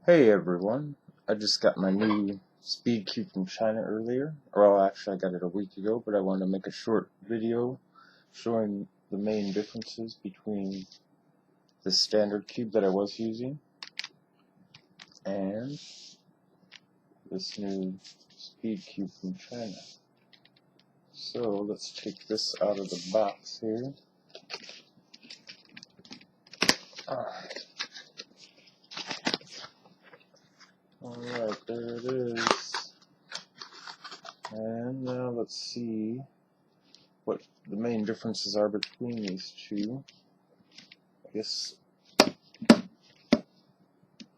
Hey everyone, I just got my new speedcube from China earlier. Well, actually I got it a week ago, but I wanted to make a short video showing the main differences between the standard cube that I was using and this new speedcube from China. So let's take this out of the box here. Alright, there it is. And now let's see what the main differences are between these two. I guess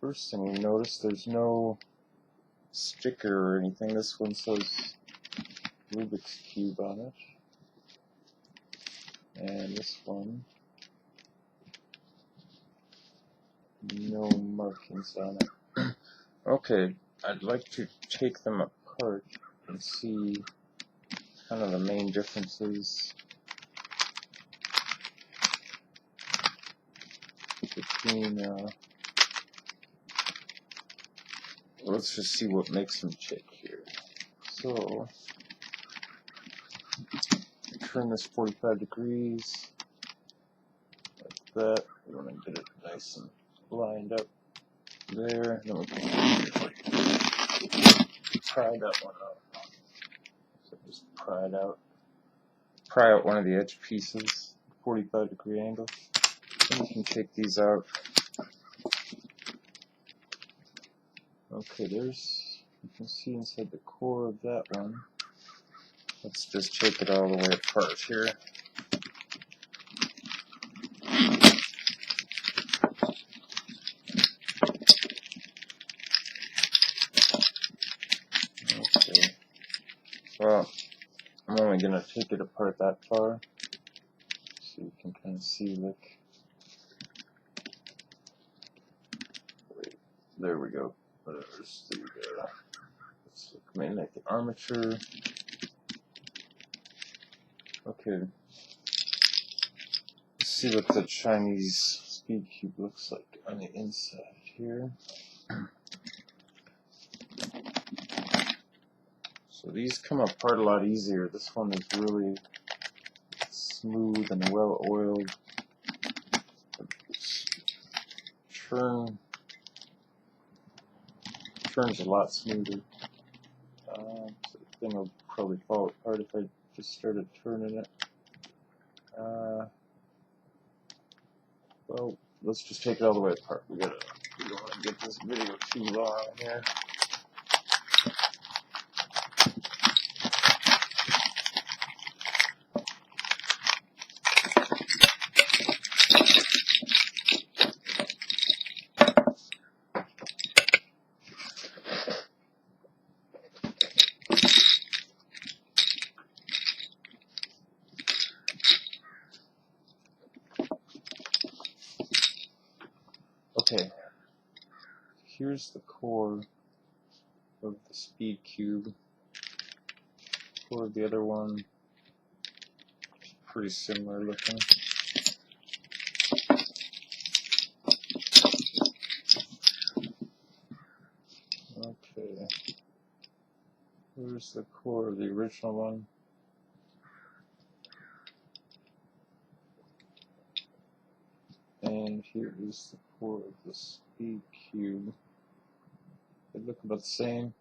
first thing we notice, there's no sticker or anything. This one says Rubik's Cube on it. And this one, no markings on it. Okay, I'd like to take them apart and see kind of the main differences between, let's just see what makes them tick here. So, turn this 45 degrees, like that. We want to get it nice and lined up there. Then we can pry that one out. So just pry out one of the edge pieces, 45-degree angle. Then we can take these out. Okay, you can see inside the core of that one. Let's just take it all the way apart here. Okay, well, I'm only going to take it apart that far, so you can kind of see, like, wait, there we go. There's the, let's look mainly at the armature. Okay, let's see what the Chinese speedcube looks like on the inside here. So these come apart a lot easier. This one is really smooth and well oiled. Turns a lot smoother. So the thing will probably fall apart if I just started turning it. Well, let's just take it all the way apart. We don't want to get this video too long here. Okay, here's the core of the speedcube. Core of the other one is pretty similar looking. Okay, here's the core of the original one. And here is the core of the speedcube. They look about the same.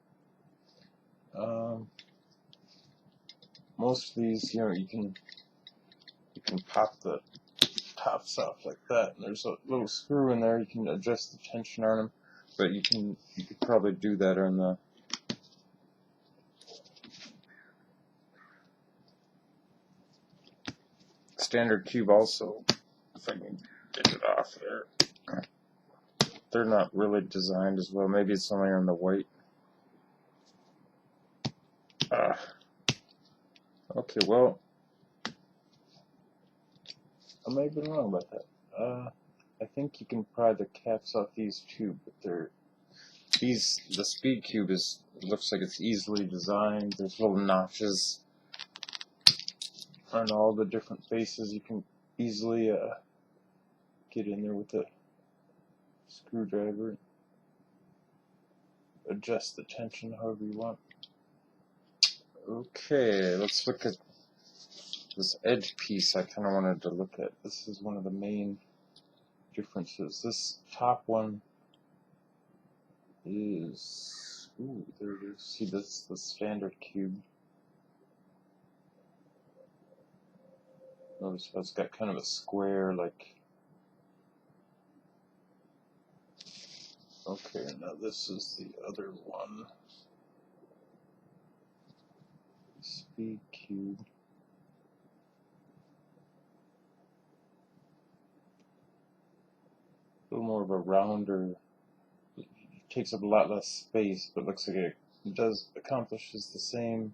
Most of these, you can pop the tops off like that, and there's a little screw in there. You can adjust the tension on them, but you could probably do that on the standard cube also. If I can get it off there. They're not really designed as well. Maybe it's only on the white. Okay, well, I may have been wrong about that. I think you can pry the caps off these too, but the speedcube looks like it's easily designed. There's little notches on all the different faces. You can easily get in there with a screwdriver. adjust the tension however you want. Okay, let's look at this edge piece I kind of wanted to look at. This is one of the main differences. This top one is, ooh, there it is. See, this is the standard cube. Notice how it's got kind of a square, like, okay, now this is the other one. Speed cube. A little more of a rounder, it takes up a lot less space, but looks like it does accomplishes the same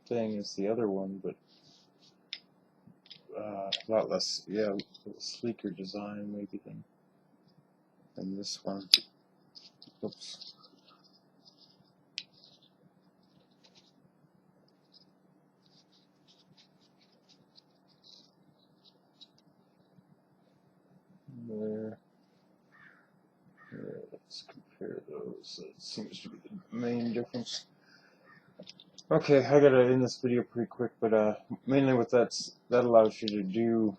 thing as the other one, but a lot less, yeah, a little sleeker design maybe than this one. Oops. There. Let's compare those. That seems to be the main difference. Okay, I gotta end this video pretty quick, but mainly what that allows you to do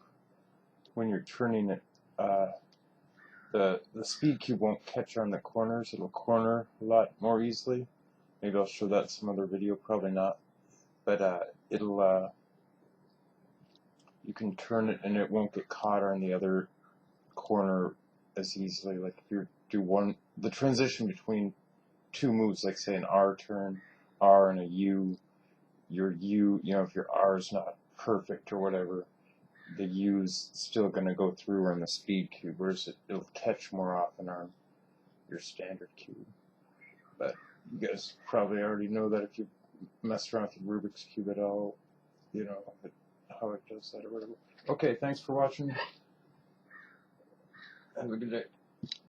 when you're turning it, the speed cube won't catch on the corners. It'll corner a lot more easily. Maybe I'll show that in some other video, probably not. But it'll you can turn it and it won't get caught on the other corner as easily. Like if you do the transition between two moves, like say an R turn, R and a U, your U, you know, if your R is not perfect or whatever, the U's still going to go through on the speed cube, whereas it'll catch more often on your standard cube. But you guys probably already know that if you mess around with your Rubik's Cube at all, you know how it does that or whatever. Okay, thanks for watching. Have a good day.